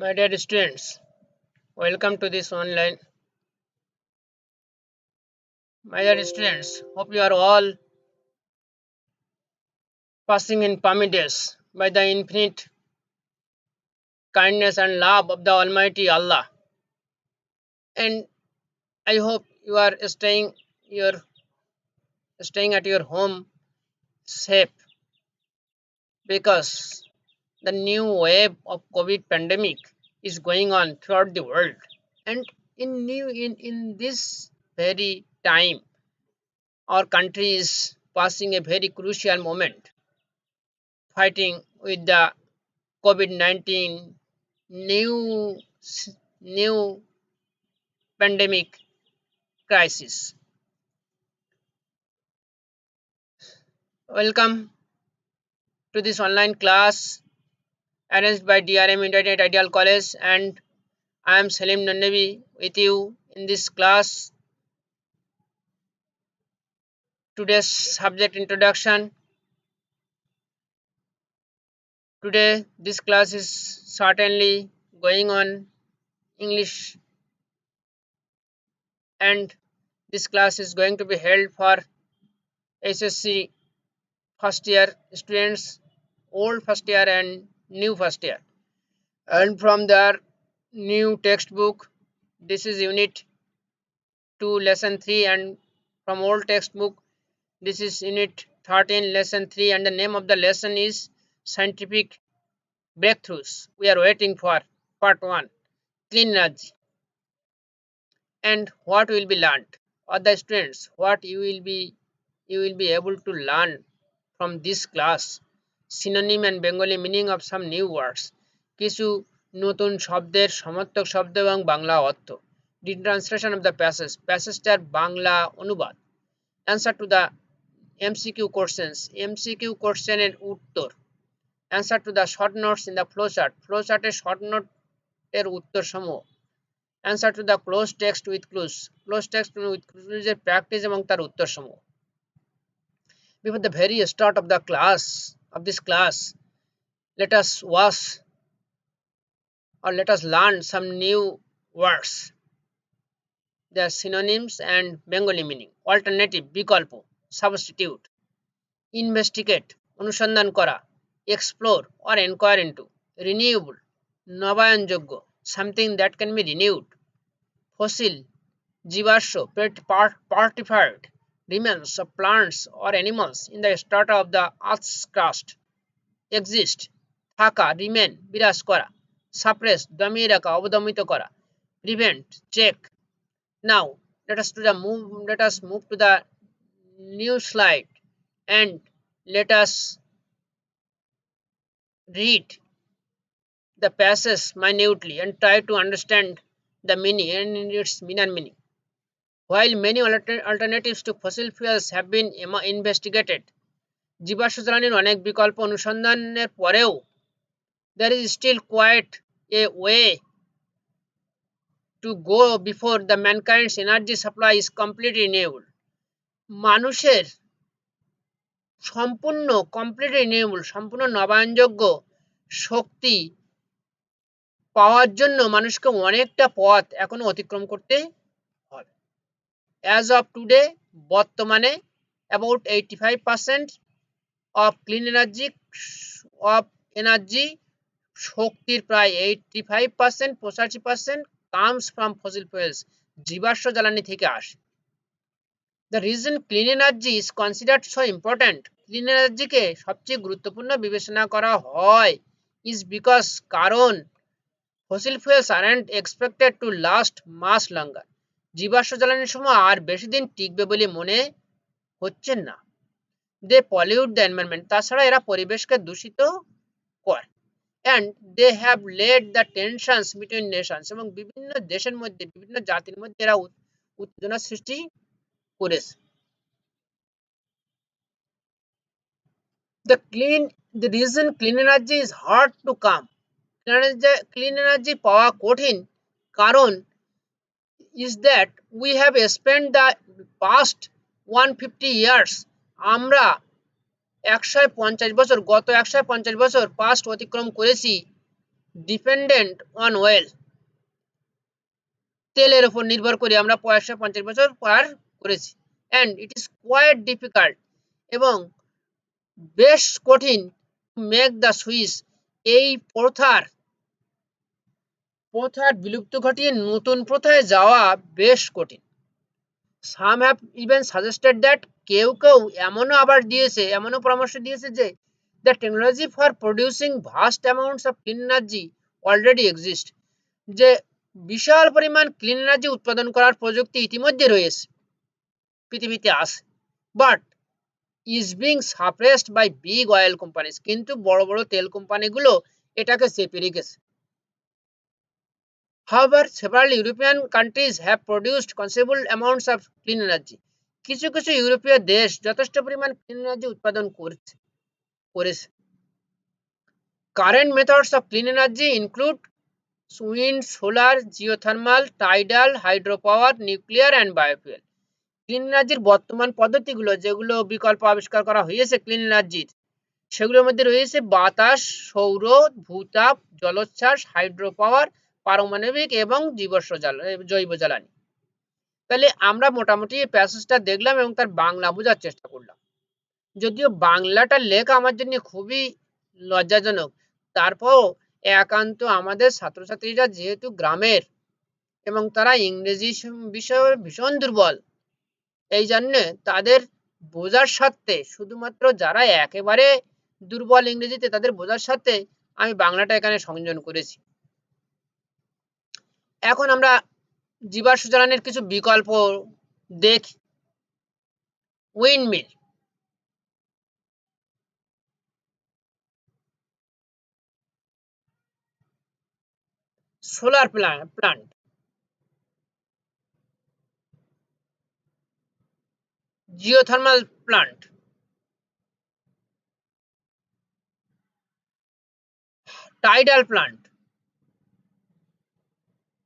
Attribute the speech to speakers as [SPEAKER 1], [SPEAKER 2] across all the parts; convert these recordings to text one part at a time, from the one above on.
[SPEAKER 1] My dear students, welcome to this online. My dear students, hope you are all passing in palmy days by the infinite kindness and love of the Almighty Allah. And I hope you are staying at your home safe because the new wave of COVID pandemic is going on throughout the world. And in this very time, our country is passing a very crucial moment fighting with the COVID-19 new new pandemic crisis. Welcome to this online class arranged by DRM Internet Ideal College, and I am Salim Nannavi with you in this class. Today's subject introduction. Today this class is certainly going on English, and this class is going to be held for SSC first year students, old first year and new first year. And from their new textbook, this is unit 2 lesson 3, and from old textbook this is unit 13 lesson 3, and the name of the lesson is scientific breakthroughs. We are waiting for part 1, clean energy. And what will be learned, or the students, what you will be able to learn from this class: synonym and Bengali meaning of some new words, কিছু নতুন শব্দের সমার্থক শব্দ এবং বাংলা অর্থ, the translation of the প্যাসেজটার Bangla অনুবাদ, answer to the MCQ questions, MCQ কোশ্চেনের উত্তর, answer to the short notes in the flowcharটের short নোটের উত্তর সমূহ, answer to the closed text with clues এর প্র্যাকটিস এবং তার উত্তর সমূহ. Before the very start of this class, let us learn some new words, their synonyms and Bengali meaning. Alternative বিকল্প, substitute, investigate অনুসন্ধান করা, explore or inquire into, renewable নবায়নযোগ্য something that can be renewed, fossil জীবাশ্ম petrified remains of plants or animals in the strata of the earth's crust, exist থাকা, remain বিরাজ করা, suppress দমিয়ে রাখা, অবদমিত করা, prevent check. Now let us move to the new slide and let us read the passage minutely and try to understand the meaning and its meaning. While many alternatives to fossil fuels have been investigated, জীবাশ্ম জ্বালানির অনেক বিকল্প অনুসন্ধানের পরেও there is still quite a way to go before the mankind's energy supply is completely renewable. মানুষের সম্পূর্ণ নবায়নযোগ্য শক্তি পাওয়ার জন্য মানুষকে অনেকটা পথ এখনো অতিক্রম করতে হবে. As of today, বর্তমানে about 85% of clean energy শক্তির প্রায় 85%, 85% comes from fossil fuels, জীবাশ্ম জ্বালানি থেকে আসে. The reason clean energy is considered so important, clean energy কে সবচেয়ে গুরুত্বপূর্ণ বিবেচনা করা হয়, is because কারণ fossil fuels aren't expected to last much longer, জীবাশ্ম জ্বালানির সময় আর বেশি দিন টিকবে বলে মনে হচ্ছে না. They pollute the environment, তাছাড়া এরা পরিবেশকে দূষিত করে, and they have led the tensions between nations, এবং বিভিন্ন দেশের মধ্যে, বিভিন্ন জাতির মধ্যে এরা উত্তেজনা সৃষ্টি করেছে. The reason clean energy is hard to come, clean energy পাওয়া কঠিন কারণ is that we have spent the past 150 years, আমরা 150 বছর, গত 150 বছর পাস্ট অতিক্রম করেছি ডিপেন্ডেন্ট অন ওয়েল, তেলের উপর নির্ভর করে আমরা 150 বছর পার করেছি। And it is quite difficult, এবং বেশ কঠিন, মেক দ্য সুইচ, এই প্রথার বিলুপ্ত ঘটিয়ে নতুন প্রথায় যাওয়া বেশ কঠিন। সাম হ্যাভ ইভেন সাজেস্টেড দ্যাট, কেউ এমনও পরামর্শ দিয়েছে যে the technology for producing vast amounts of clean energy already exist, যে বিশাল পরিমাণ ক্লিন এনার্জি উৎপাদন করার প্রযুক্তি ইতিমধ্যে রয়েছে, পৃথিবীতে আছে, but is being suppressed by big oil companies, কিন্তু বড় বড় তেল কোম্পানিগুলো এটাকে চেপে রেখেছে। However, several European countries have produced considerable amounts of clean energy. কিছু কিছু ইউরোপীয় দেশ যথেষ্ট পরিমাণ ক্লিন এনার্জি উৎপাদন করেছে। Current methods of clean energy include wind, solar, geothermal, tidal, hydropower, nuclear and biofuel. Clean এনার্জির বর্তমান পদ্ধতিগুলো, যেগুলো বিকল্প আবিষ্কার করা হয়েছে ক্লিন এনার্জির, সেগুলোর মধ্যে রয়েছে বাতাস, সৌর, ভূতাপ, জলোচ্ছ্বাস, হাইড্রো পাওয়ার, পারমাণবিক এবং জৈব জ্বালানি। তাহলে আমরা মোটামুটি এই প্যাসেজটা দেখলাম এবং তার বাংলা বোঝার চেষ্টা করলাম। যদিও বাংলাটা লেখা আমার জন্য খুবই লজ্জাজনক, তারপরও একান্ত আমাদের ছাত্রছাত্রীরা যেহেতু গ্রামের এবং তারা ইংরেজি বিষয়ে ভীষণ দুর্বল, এই জন্যে তাদের বোঝার স্বার্থে, শুধুমাত্র যারা একেবারে দুর্বল ইংরেজিতে, তাদের বোঝার স্বার্থে আমি বাংলাটা এখানে সংযোজন করেছি। এখন আমরা জীবাশ্ম জ্বালানির কিছু বিকল্প দেখি। Windmill, solar plant, geothermal plant, tidal plant,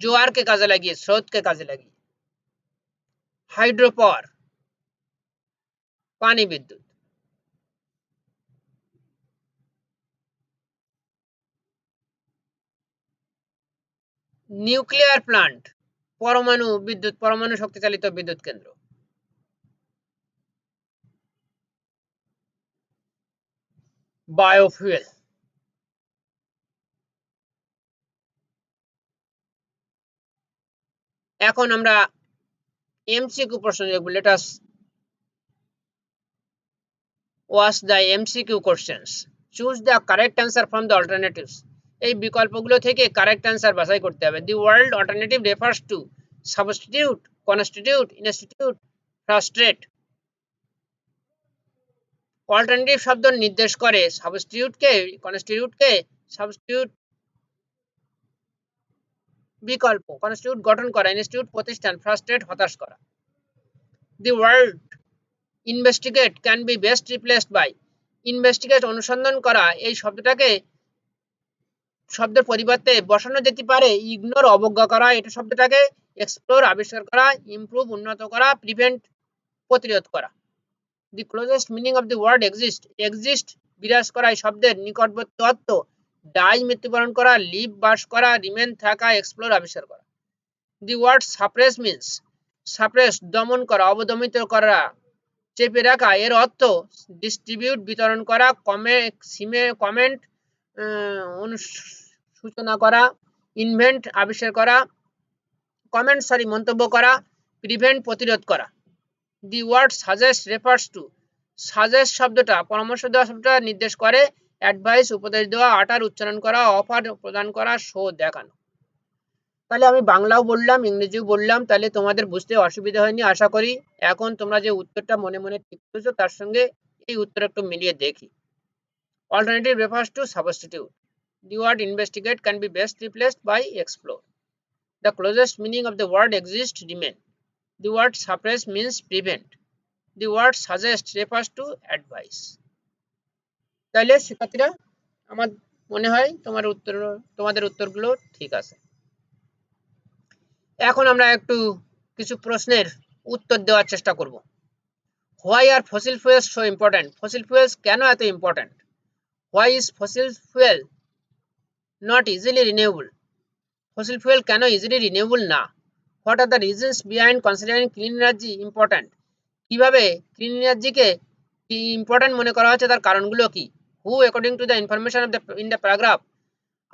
[SPEAKER 1] জোয়ারকে কাজে লাগিয়ে, স্রোতকে কাজে লাগিয়ে, হাইড্রো পাওয়ার, পানি বিদ্যুৎ, নিউক্লিয়ার প্লান্ট, পরমাণু শক্তি চালিত বিদ্যুৎ কেন্দ্র, বায়োফুয়েল। এখন আমরা এমসিকিউ প্রশ্ন দেখব। Let us watch the MCQ questions. Choose the correct answer from the alternatives. এই বিকল্পগুলো থেকে কারেক্ট অ্যান্সার বাছাই করতে হবে। The word alternative refers to substitute, constitute, institute, frustrate. Alternative শব্দ নির্দেশ করে কনস্টিটিউটকে, সাবস্টিটিউট বিকল্প, কনস্টিটিউট গঠন করা, ইনস্টিটিউট প্রতিষ্ঠান, ফ্রাস্ট্রেট হতাশ করা। The word investigate can be best replaced by, investigate অনুসন্ধান করা, এই শব্দের পরিবর্তে বসানো যেতে পারে ইগনোর অবজ্ঞা করা, এটা শব্দটাকে এক্সপ্লোর আবিষ্কার করা, ইমপ্রুভ উন্নত করা, প্রিভেন্ট প্রতিরোধ করা। The closest meaning of the word exist বিরাজ করা, এই শব্দের নিকটবর্তী অর্থ ডাই মৃত্যুবরণ করা, লিভ বাস করা, রিমেন থাকা, এক্সপ্লোর আবিষ্কার করা। দি ওয়ার্ড সাপ্রেস দমন করা, অবদমিত করা, চেপে রাখা, এর অর্থ ডিস্ট্রিবিউট বিতরণ করা, কমেন্ট সূচনা করা, ইনভেন্ট আবিষ্কার করা, মন্তব্য করা, প্রিভেন্ট প্রতিরোধ করা। The word suggest refers to, suggest শব্দটা পরামর্শ দেওয়া শব্দটা নির্দেশ করে, অ্যাডভাইস উপদেশ দেওয়া, আটার উচ্চারণ করা, অফার প্রদান করা, শো দেখানো। তাহলে আমি বাংলাও বললাম, ইংরেজিও বললাম, তাহলে তোমাদের বুঝতে অসুবিধা হয়নি আশা করি। এখন তোমরা যে উত্তরটা মনে মনে ঠিক করেছো তার সঙ্গে এই উত্তর একটু মিলিয়ে দেখি। Alternative refers to substitute. The word investigate can be best replaced by explore. The closest meaning of the word exist remain. The word suppress means prevent. The word suggest refers to advice. তাহলে শিক্ষার্থীরা, আমার মনে হয় তোমাদের উত্তরগুলো ঠিক আছে। এখন আমরা কিছু প্রশ্নের উত্তর দেওয়ার চেষ্টা করব। Why are fossil fuels so important? Fossil fuels কেন এত important? Why is fossil fuel not easily renewable? Fossil fuel কেন easily renewable না? What are the reasons behind considering clean energy important? কিভাবে ক্লিন এনার্জিকে ইম্পর্টেন্ট মনে করা হচ্ছে তার কারণগুলো কি? Who according to the information of the in the paragraph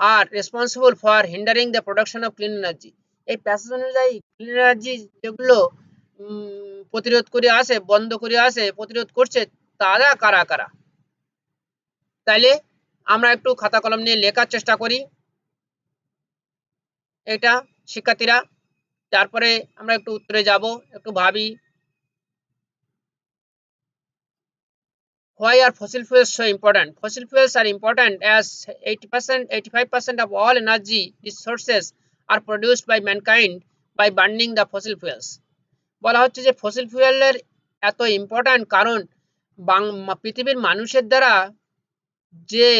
[SPEAKER 1] are responsible for hindering the production of clean energy? এই passage অনুযায়ী clean energy যেগুলো প্রতিরোধ করে আসে, বন্ধ করে আসে, প্রতিরোধ করছে, তারা কারা কারা? তাইলে আমরা একটু খাতা কলম নিয়ে লেখার চেষ্টা করি এটা শিক্ষার্থীরা। তারপরে আমরা একটু উত্তরে যাব, একটু ভাবি। Why are fossil fuels so important? Fossil fuels are important as 80%, 85% of all energy resources are produced by mankind by burning the fossil fuels. বলা হচ্ছে যে ফসিল ফুয়েলের এত ইম্পর্ট্যান্ট কারণ পৃথিবীর মানুষের দ্বারা যে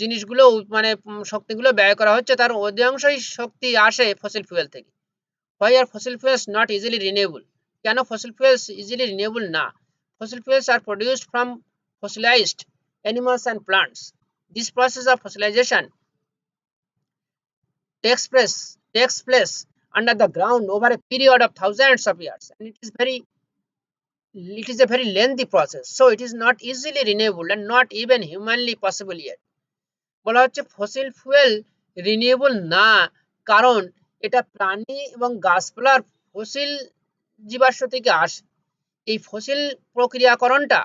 [SPEAKER 1] জিনিসগুলো মানে শক্তিগুলো ব্যয় করা হচ্ছে তার অধিকাংশই শক্তি আসে ফসিল ফুয়েল থেকে। Why are fossil fuels not easily renewable? কেন fossil fuels easily renewable না? Fossil fuels are produced from fossilized animals and plants. This process of fossilization takes place under the ground over a period of thousands of years, and it is a very lengthy process, so it is not easily renewable and not even humanly possible yet. বলা হচ্ছে fossil fuel renewable না কারণ এটা প্রাণী এবং গাছপালার fossil জীবাশ্ম থেকে আসে। এই ফসিল প্রক্রিয়াকরণটা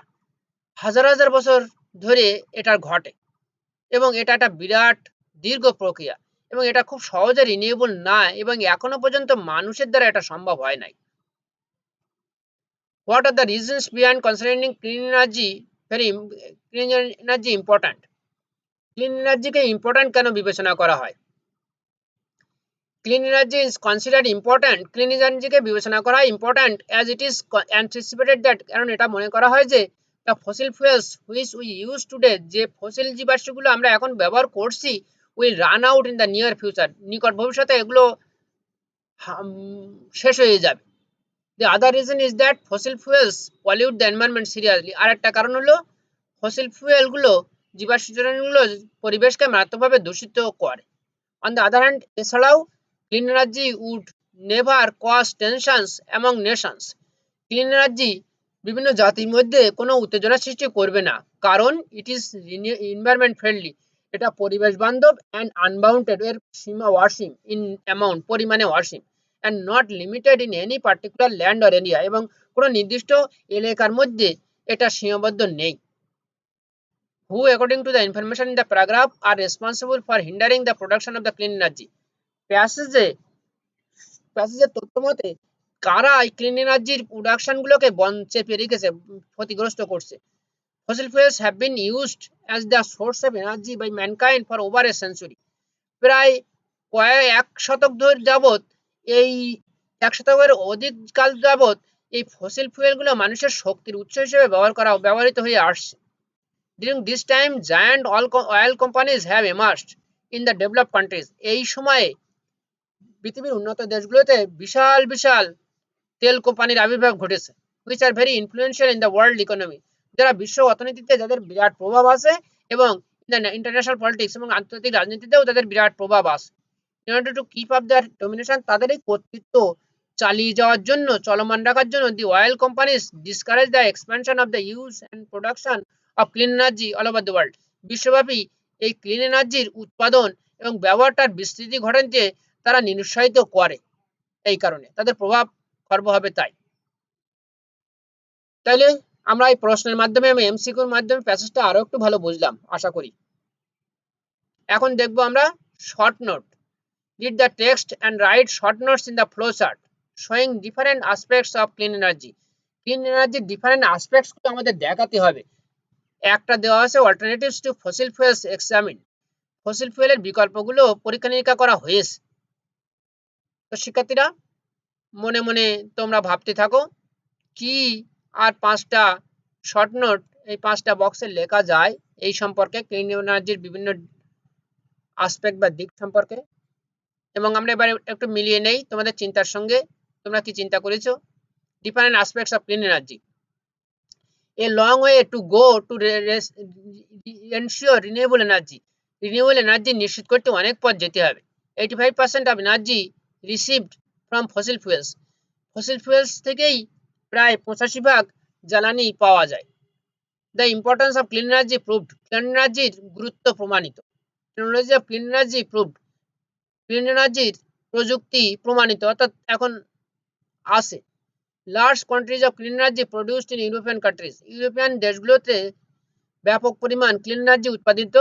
[SPEAKER 1] হাজার হাজার বছর ধরে এটার ঘটে এবং এটা একটা বিরাট দীর্ঘ প্রক্রিয়া এবং এটা খুব সহজে রিনিউয়েবল না এবং এখনো পর্যন্ত মানুষের দ্বারা এটা সম্ভব হয় নাই। What are the reasons behind considering clean energy important? Clean এনার্জিকে ইম্পর্ট্যান্ট কেন বিবেচনা করা হয়? Clean energy is considered important. Clean energy বিবেচনা করা important as it is anticipated that কারণ এটা মনে করা হয় যে the fossil fuels which we use today যে ফসিল জীবাশ্মগুলো আমরা এখন ব্যবহার করছি will run out in the near future নিকট ভবিষ্যতে এগুলো শেষ হয়ে যাবে। The other reason is that fossil fuels pollute the environment seriously. আর একটা কারণ হলো ফসিল ফুয়েল গুলো জীবাশ্ম জ্বালানিগুলো পরিবেশকে মারাত্মকভাবে দূষিত করে। On the other hand, এছাড়াও clean energy would never cause tensions among nations. Clean energy বিভিন্ন জাতির মধ্যে কোনো উত্তেজনা সৃষ্টি করবে না কারণ it is environment friendly. এটা পরিবেশ বান্ধব and unbounded এর সীমা অসীম in amount পরিমাণে অসীম and not limited in any particular land or area এবং কোনো নির্দিষ্ট এলাকার মধ্যে এটা সীমাবদ্ধ নেই। Who according to the information in the paragraph are responsible for hindering the production of the clean energy? প্যাসেজের তথ্য মতে কারা এই ক্লিন এনার্জির প্রোডাকশন গুলোকে চেপে রেখেছে, ক্ষতিগ্রস্ত করছে? Fossil fuels have been used as the source of energy by mankind for over a century. প্রায় এক শতক ধরে যাবত এই এক শতকের অধিক কাল যাবত এই ফসিল ফুয়েল গুলো মানুষের শক্তির উৎস হিসেবে ব্যবহৃত হয়ে আসছে। During this time, giant oil companies have emerged in the developed countries. এই সময়ে পৃথিবীর উন্নত দেশগুলোতে বিশাল বিশাল তেল কোম্পানির আবির্ভাব ঘটেছে which are very influential in the world economy. যারা বিশ্ব অর্থনীতিতে যাদের বিরাট প্রভাব আছে এবং ইন্টারন্যাশনাল পলিটিক্স এবং আন্তর্জাতিক রাজনীতিতেও তাদের বিরাট প্রভাব আছে। In order to keep up their domination, তাদের এই কর্তৃত্ব চালিয়ে যাওয়ার জন্য চলমান রাখার জন্য the oil companies discourage the expansion of the use and production of clean energy all over the world. বিশ্বব্যাপী এই ক্লিন এনার্জির উৎপাদন এবং ব্যবহারটার বিস্তৃতি ঘটাতে তারা নিরুৎসাহিত করে। এই কারণে তাদের প্রভাব খর্ব হবে তাই। তাইলে আমরা এই প্রশ্নের মাধ্যমে আমি এমসিকিউর মাধ্যমে প্যাসেজটা আরো একটু ভালো বুঝলাম আশা করি। এখন দেখব আমরা short note. Read the text and write short notes in the flow chart showing different aspects of clean energy. Clean energy different aspects গুলো আমাদের দেখাতে হবে। একটা দেওয়া আছে alternatives to fossil fuels examined. Fossil ফুয়েলের বিকল্পগুলো পরীক্ষা নিরীক্ষা করা হয়েছে। তো শিক্ষার্থীরা মনে মনে তোমরা ভাবতে থাকো কি আর পাঁচটা শর্ট নোট এই পাঁচটা বক্সে লেখা যায় এই সম্পর্কে ক্লিন এনার্জির বিভিন্ন আসপেক্ট বা দিক সম্পর্কে এবং আমরা এবারে একটু মিলিয়ে নেই তোমাদের চিন্তার সঙ্গে। তোমরা কি চিন্তা করেছো? Different aspects of clean energy. A long way to go to ensure renewable energy. Renewable energy নিশ্চিত করতে অনেক পথ যেতে হবে। 85% of energy received from fossil fuels, fossil fuels থেকেই প্রায় 85% জ্বালানি পাওয়া যায়। The importance of clean energy proved, clean এনার্জির গুরুত্ব প্রমাণিত। Technology of clean energy proved, clean এনার্জির প্রযুক্তি প্রমাণিত, অর্থাৎ এখন আছে। Large quantities of clean energy produced in European countries, European দেশগুলোতে ব্যাপক পরিমাণ ক্লিন এনার্জি উৎপাদিত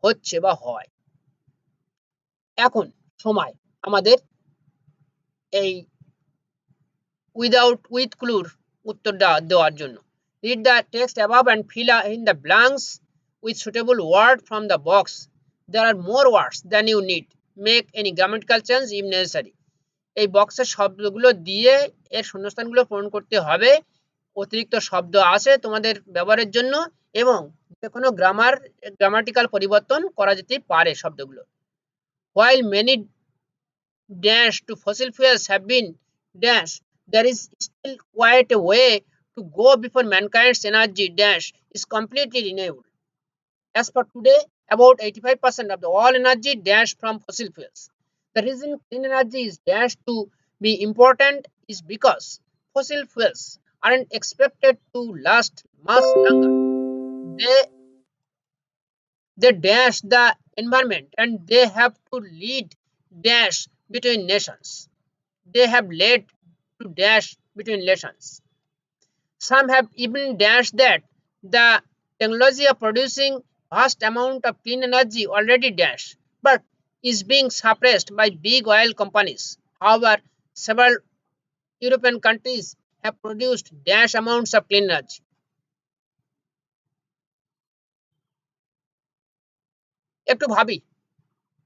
[SPEAKER 1] হচ্ছে বা হয়। এখন সময় আমাদের এই উইথ ক্লুর উত্তরটা দেওয়ার জন্য। Read the text above and fill in the blanks with suitable word from the box. There are more words than you need, make any grammatical change if necessary. এই বক্সের শব্দগুলো দিয়ে এর শূন্যস্থানগুলো পূরণ করতে হবে। অতিরিক্ত শব্দ আছে তোমাদের ব্যবহারের জন্য, এবং যে কোনো গ্রামাটিক্যাল পরিবর্তন করা যেতে পারে শব্দগুলো। While many dash to fossil fuels have been dash, there is still quite a way to go before mankind's energy dash is completely renewable. As for today, about 85% of the all energy dash from fossil fuels. The reason clean energy is dash to be important is because fossil fuels aren't expected to last much longer. They they dash the environment, and they have to lead dash between nations. They have led to dash between nations. Some have even dashed that the technology of producing vast amount of clean energy already dash, but is being suppressed by big oil companies. However, several European countries have produced dash amounts of clean energy. একটু ভাবি,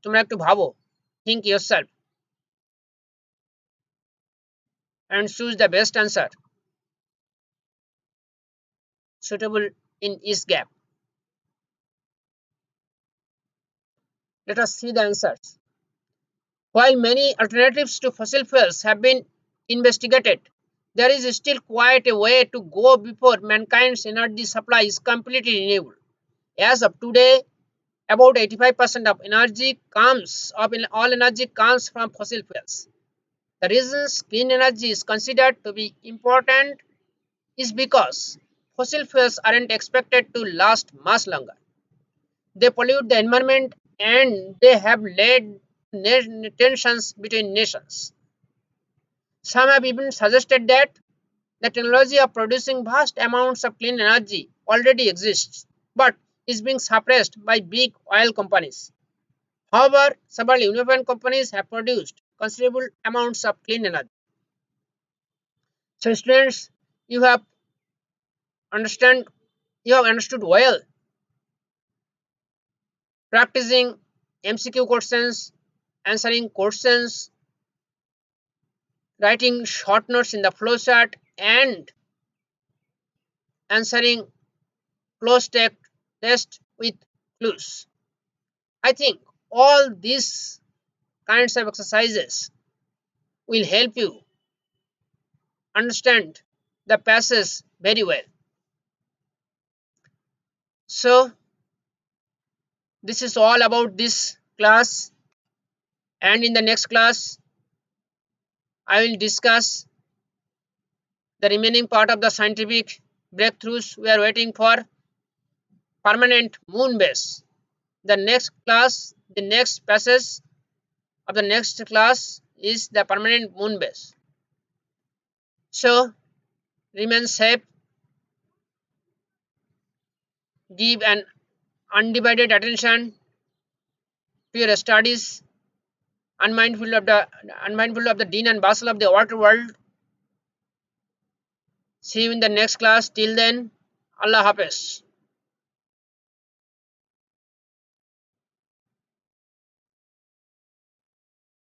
[SPEAKER 1] তোমরা একটু ভাবো, think yourself and choose the best answer suitable in each gap. Let us see the answers. While many alternatives to fossil fuels have been investigated, there is still quite a way to go before mankind's energy supply is completely renewable. As of today, about 85% of all energy comes from fossil fuels. The reason clean energy is considered to be important is because fossil fuels aren't expected to last much longer. They pollute the environment, and they have led tensions between nations. Some have even suggested that the technology of producing vast amounts of clean energy already exists, but is being suppressed by big oil companies. However, several European companies have produced considerable amounts of clean energy. So, students, you have understand you have understood well. Practicing MCQ questions, answering questions, writing short notes in the flowchart, and answering close test with clues. I think all these kinds of exercises will help you understand the passage very well. So, this is all about this class, and in the next class, I will discuss the remaining part of the scientific breakthroughs we are waiting for. Permanent moon base. The next passage of the next class is the permanent moon base. So, remain safe, give an undivided attention to your studies, unmindful of the din and bustle of the outer world. See you in the next class. Till then, Allah Hafiz.